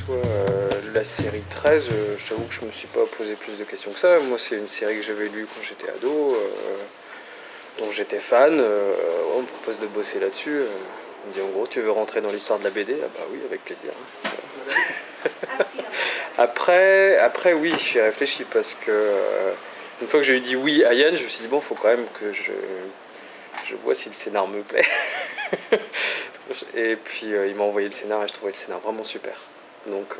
soit la série 13, je t'avoue que je me suis pas posé plus de questions que ça. Moi, c'est une série que j'avais lue quand j'étais ado, dont j'étais fan. On me propose de bosser là-dessus. On me dit en gros, tu veux rentrer dans l'histoire de la BD? Ah bah oui, avec plaisir. Après oui, j'y ai réfléchi parce que une fois que j'ai dit oui à Yann, je me suis dit bon, faut quand même que je vois si le scénar me plaît. Et puis il m'a envoyé le scénar et je trouvais le scénar vraiment super. Donc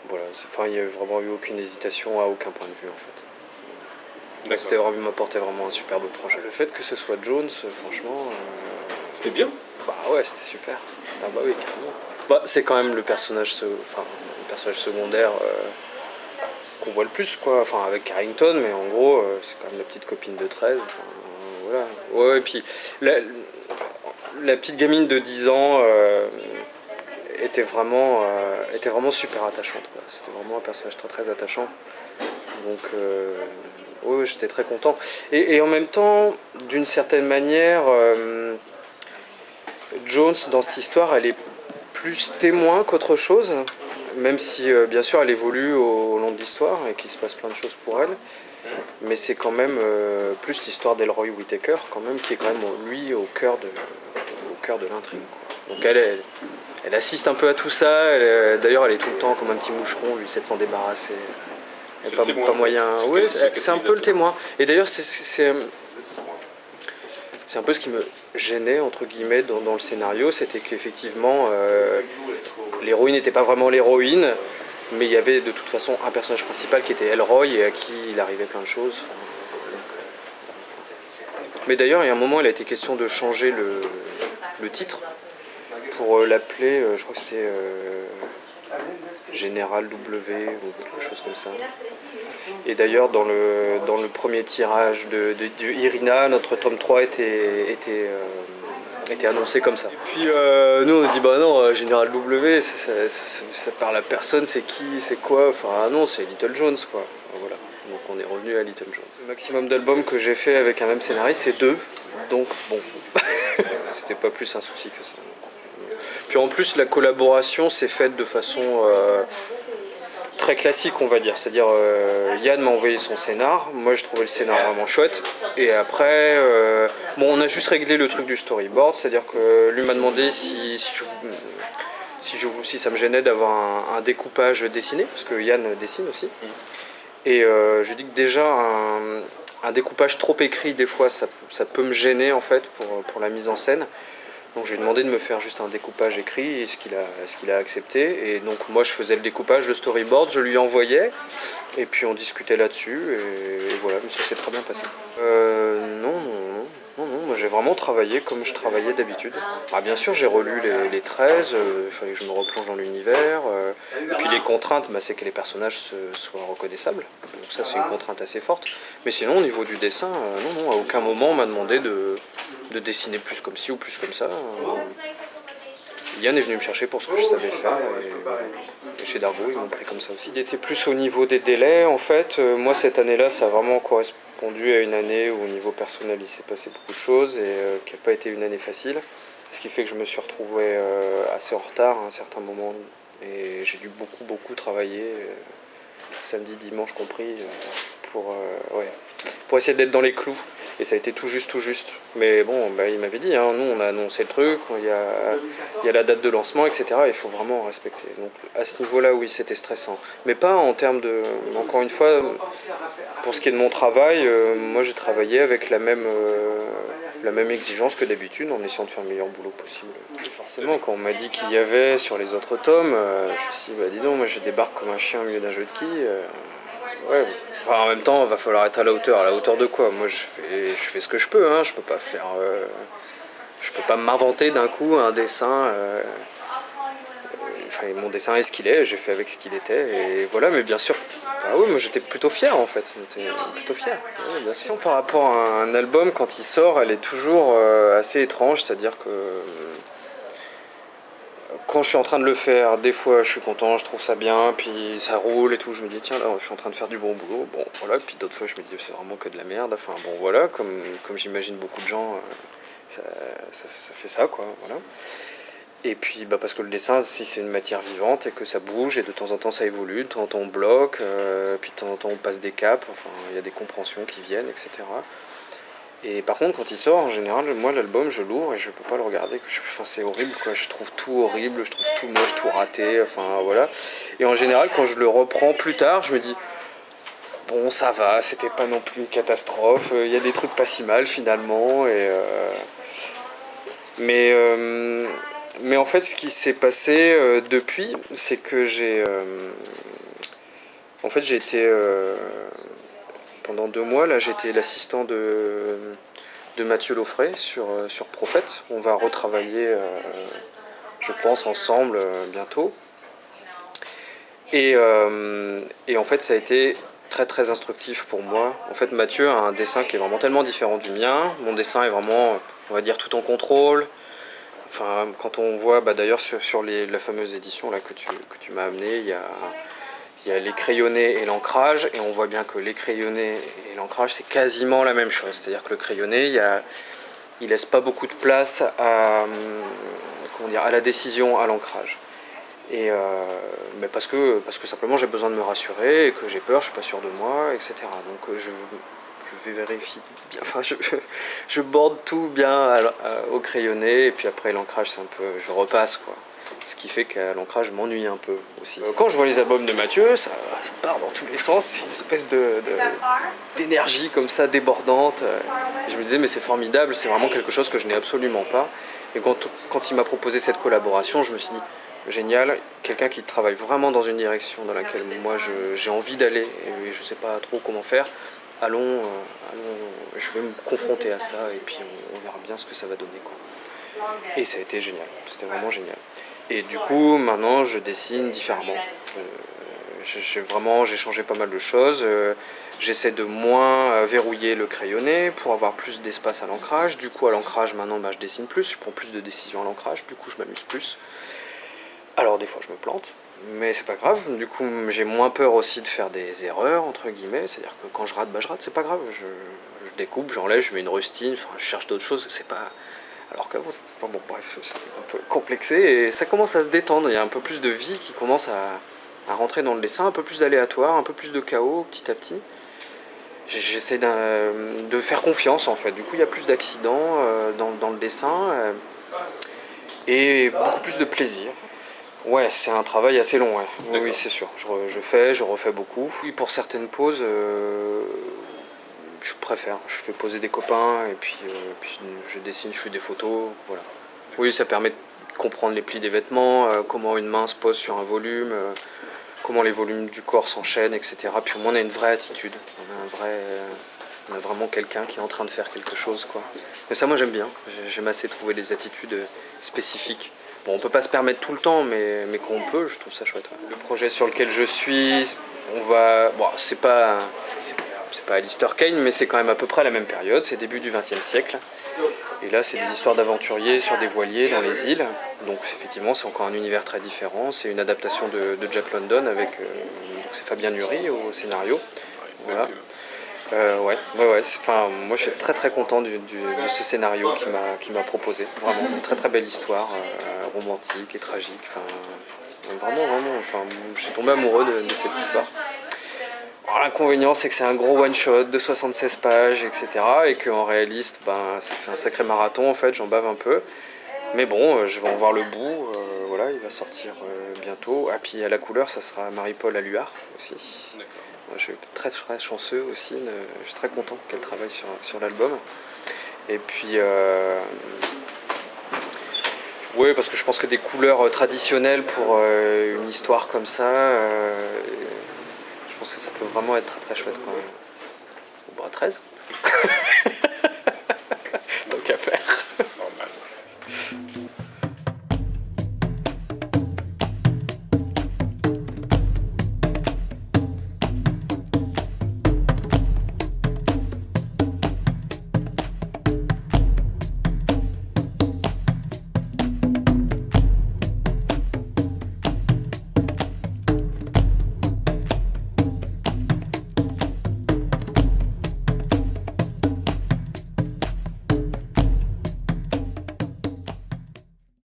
voilà, enfin, il n'y a vraiment eu aucune hésitation à aucun point de vue en fait. C'était vraiment, il m'apportait vraiment un superbe projet. Le fait que ce soit Jones, franchement. C'était bien. Bah ouais, c'était super. Ah bah oui, carrément. Bah, c'est quand même le personnage secondaire qu'on voit le plus, quoi. Enfin, avec Carrington, mais en gros, c'est quand même la petite copine de 13. Enfin, voilà. Ouais, et puis la petite gamine de 10 ans était vraiment super attachante, quoi. C'était vraiment un personnage très très attachant. Donc, ouais, j'étais très content. Et en même temps, d'une certaine manière, Jones, dans cette histoire, elle est plus témoin qu'autre chose, même si bien sûr elle évolue au long de l'histoire et qu'il se passe plein de choses pour elle. Mais c'est quand même plus l'histoire d'Elroy Whittaker, quand même, qui est quand même lui au cœur de l'intrigue. Donc elle assiste un peu à tout ça. D'ailleurs, elle est tout le temps comme un petit moucheron, lui essaie de s'en débarrasser. Pas moyen. Oui, c'est un peu le témoin. Et d'ailleurs, c'est un peu ce qui me gênait entre guillemets dans le scénario, c'était qu'effectivement l'héroïne n'était pas vraiment l'héroïne, mais il y avait de toute façon un personnage principal qui était Elroy et à qui il arrivait plein de choses. Mais d'ailleurs, il y a un moment, il a été question de changer le titre pour l'appeler, je crois que c'était Général W ou quelque chose comme ça. Et d'ailleurs, dans le premier tirage de Irina, notre tome 3 était annoncé comme ça. Puis nous on a dit bah non, Général W, ça parle à personne, c'est qui, c'est quoi, enfin non, c'est Little Jones quoi. Enfin, voilà. Donc on est revenu à Little Jones. Le maximum d'albums que j'ai fait avec un même scénariste, c'est 2, donc bon, c'était pas plus un souci que ça. Puis en plus, la collaboration s'est faite de façon très classique, on va dire. C'est-à-dire, Yann m'a envoyé son scénar. Moi, je trouvais le scénar vraiment chouette. Et après, bon, on a juste réglé le truc du storyboard. C'est-à-dire que lui m'a demandé si ça me gênait d'avoir un découpage dessiné, parce que Yann dessine aussi. Et je lui dis que déjà, un découpage trop écrit, des fois, ça peut me gêner, en fait, pour la mise en scène. Donc je lui ai demandé de me faire juste un découpage écrit, ce qu'il a accepté. Et donc moi je faisais le découpage, le storyboard, je lui envoyais, et puis on discutait là-dessus, et voilà, mais ça s'est très bien passé. Non, moi j'ai vraiment travaillé comme je travaillais d'habitude. Ah, bien sûr j'ai relu les 13, il fallait que je me replonge dans l'univers, et puis les contraintes, c'est que les personnages soient reconnaissables, donc ça c'est une contrainte assez forte. Mais sinon au niveau du dessin, non, à aucun moment on m'a demandé de dessiner plus comme ci ou plus comme ça. Yann est venu me chercher pour ce que je savais faire et chez Dargo ils m'ont pris comme ça aussi. Il était plus au niveau des délais en fait. Moi cette année-là ça a vraiment correspondu à une année où au niveau personnel il s'est passé beaucoup de choses et qui n'a pas été une année facile. Ce qui fait que je me suis retrouvé assez en retard à un certain moment et j'ai dû beaucoup travailler, samedi, dimanche compris, pour essayer d'être dans les clous. Et ça a été tout juste. Mais bon, il m'avait dit, nous on a annoncé le truc, il y a la date de lancement, etc. Il faut vraiment respecter. Donc à ce niveau-là, oui, c'était stressant. Mais pas en termes de... Encore une fois, pour ce qui est de mon travail, moi j'ai travaillé avec la même exigence que d'habitude, en essayant de faire le meilleur boulot possible. Et forcément, quand on m'a dit qu'il y avait sur les autres tomes, je me suis dit, dis donc, moi je débarque comme un chien au milieu d'un jeu de quilles. Ouais. Enfin, en même temps, il va falloir être à la hauteur. À la hauteur de quoi? Moi, je fais ce que je peux. Je peux pas faire. Je peux pas m'inventer d'un coup un dessin. Enfin, mon dessin est ce qu'il est. J'ai fait avec ce qu'il était. Et voilà. Mais bien sûr. Enfin, oui, moi, j'étais plutôt fier en fait. J'étais plutôt fier. Ouais, bien sûr. Par rapport à un album, quand il sort, elle est toujours assez étrange. C'est-à-dire que quand je suis en train de le faire, des fois je suis content, je trouve ça bien, puis ça roule et tout, je me dis tiens là je suis en train de faire du bon boulot, bon voilà, puis d'autres fois je me dis c'est vraiment que de la merde, enfin bon voilà, comme j'imagine beaucoup de gens, ça fait ça quoi, voilà. Et puis parce que le dessin, si c'est une matière vivante et que ça bouge et de temps en temps ça évolue, de temps en temps on bloque, puis de temps en temps on passe des caps, enfin il y a des compréhensions qui viennent, etc. Et par contre quand il sort, en général, moi l'album je l'ouvre et je peux pas le regarder, enfin c'est horrible quoi, je trouve tout horrible, je trouve tout moche, tout raté, enfin voilà. Et en général quand je le reprends plus tard, je me dis bon ça va, c'était pas non plus une catastrophe, il y a des trucs pas si mal finalement, mais, euh, mais en fait, ce qui s'est passé depuis, c'est que en fait, j'ai été pendant 2 mois là, j'ai été l'assistant de Mathieu Laufray sur Prophète. On va retravailler, je pense, ensemble bientôt. Et en fait, ça a été très très instructif pour moi. En fait, Mathieu a un dessin qui est vraiment tellement différent du mien. Mon dessin est vraiment, on va dire, tout en contrôle. Enfin, quand on voit, d'ailleurs sur la fameuse édition là, que tu m'as amené, il y a les crayonnés et l'ancrage, et on voit bien que les crayonnés et l'ancrage c'est quasiment la même chose. C'est-à-dire que le crayonné, il laisse pas beaucoup de place comment dire, à la décision, à l'ancrage. Mais parce que simplement j'ai besoin de me rassurer et que j'ai peur, je suis pas sûr de moi, etc. Donc je vérifie bien, enfin je borde tout bien au crayonné et puis après l'ancrage c'est un peu, je repasse quoi. Ce qui fait qu'à l'ancrage je m'ennuie un peu aussi. Quand je vois les albums de Mathieu, ça part dans tous les sens, c'est une espèce d'énergie comme ça débordante. Et je me disais mais c'est formidable, c'est vraiment quelque chose que je n'ai absolument pas. Et quand il m'a proposé cette collaboration, je me suis dit génial, quelqu'un qui travaille vraiment dans une direction dans laquelle moi j'ai envie d'aller et je sais pas trop comment faire. Allons, je vais me confronter à ça et puis on verra bien ce que ça va donner quoi. Et ça a été génial, c'était vraiment génial. Et du coup maintenant je dessine différemment. J'ai changé pas mal de choses. J'essaie de moins verrouiller le crayonné pour avoir plus d'espace à l'ancrage. Du coup à l'ancrage maintenant je dessine plus, je prends plus de décisions à l'ancrage, du coup je m'amuse plus. Alors des fois je me plante, mais c'est pas grave, du coup j'ai moins peur aussi de faire des erreurs entre guillemets, c'est-à-dire que quand je rate, je rate, c'est pas grave, je découpe, j'enlève, je mets une rustine, enfin je cherche d'autres choses, c'est pas... Alors qu'avant, enfin bon bref, c'était un peu complexé et ça commence à se détendre, il y a un peu plus de vie qui commence à rentrer dans le dessin, un peu plus d'aléatoire, un peu plus de chaos petit à petit. J'essaie de faire confiance en fait, du coup il y a plus d'accidents dans le dessin et beaucoup plus de plaisir. Ouais, c'est un travail assez long, ouais. Oui, c'est sûr. Je refais beaucoup. Oui, pour certaines poses, je préfère. Je fais poser des copains et puis je dessine, je fais des photos, voilà. Oui, ça permet de comprendre les plis des vêtements, comment une main se pose sur un volume, comment les volumes du corps s'enchaînent, etc. Puis au moins on a une vraie attitude. On a vraiment quelqu'un qui est en train de faire quelque chose, quoi. Mais ça, moi j'aime bien. J'aime assez trouver des attitudes spécifiques. Bon, on peut pas se permettre tout le temps, mais quand on peut, je trouve ça chouette. Ouais. Le projet sur lequel je suis, on va... Bon, c'est pas Alistair Kane, mais c'est quand même à peu près la même période, c'est début du XXe siècle. Et là, c'est des histoires d'aventuriers sur des voiliers dans les îles. Donc effectivement, c'est encore un univers très différent. C'est une adaptation de Jack London avec... c'est Fabien Nury au scénario. Voilà. Ouais. Enfin, moi je suis très très content de ce scénario qu'il m'a proposé. Vraiment, une très très belle histoire, romantique et tragique. Enfin, vraiment, enfin, je suis tombé amoureux de cette histoire. L'inconvénient, c'est que c'est un gros one-shot de 76 pages, etc. Et qu'en réaliste, ça fait un sacré marathon en fait, j'en bave un peu. Mais bon, je vais en voir le bout. Voilà, il va sortir bientôt. Ah, puis à la couleur, ça sera Marie-Paul Alluard aussi. Je suis très très chanceux aussi, je suis très content qu'elle travaille sur l'album. Et puis, oui, parce que je pense que des couleurs traditionnelles pour une histoire comme ça, je pense que ça peut vraiment être très très chouette quand même. Bon, 13.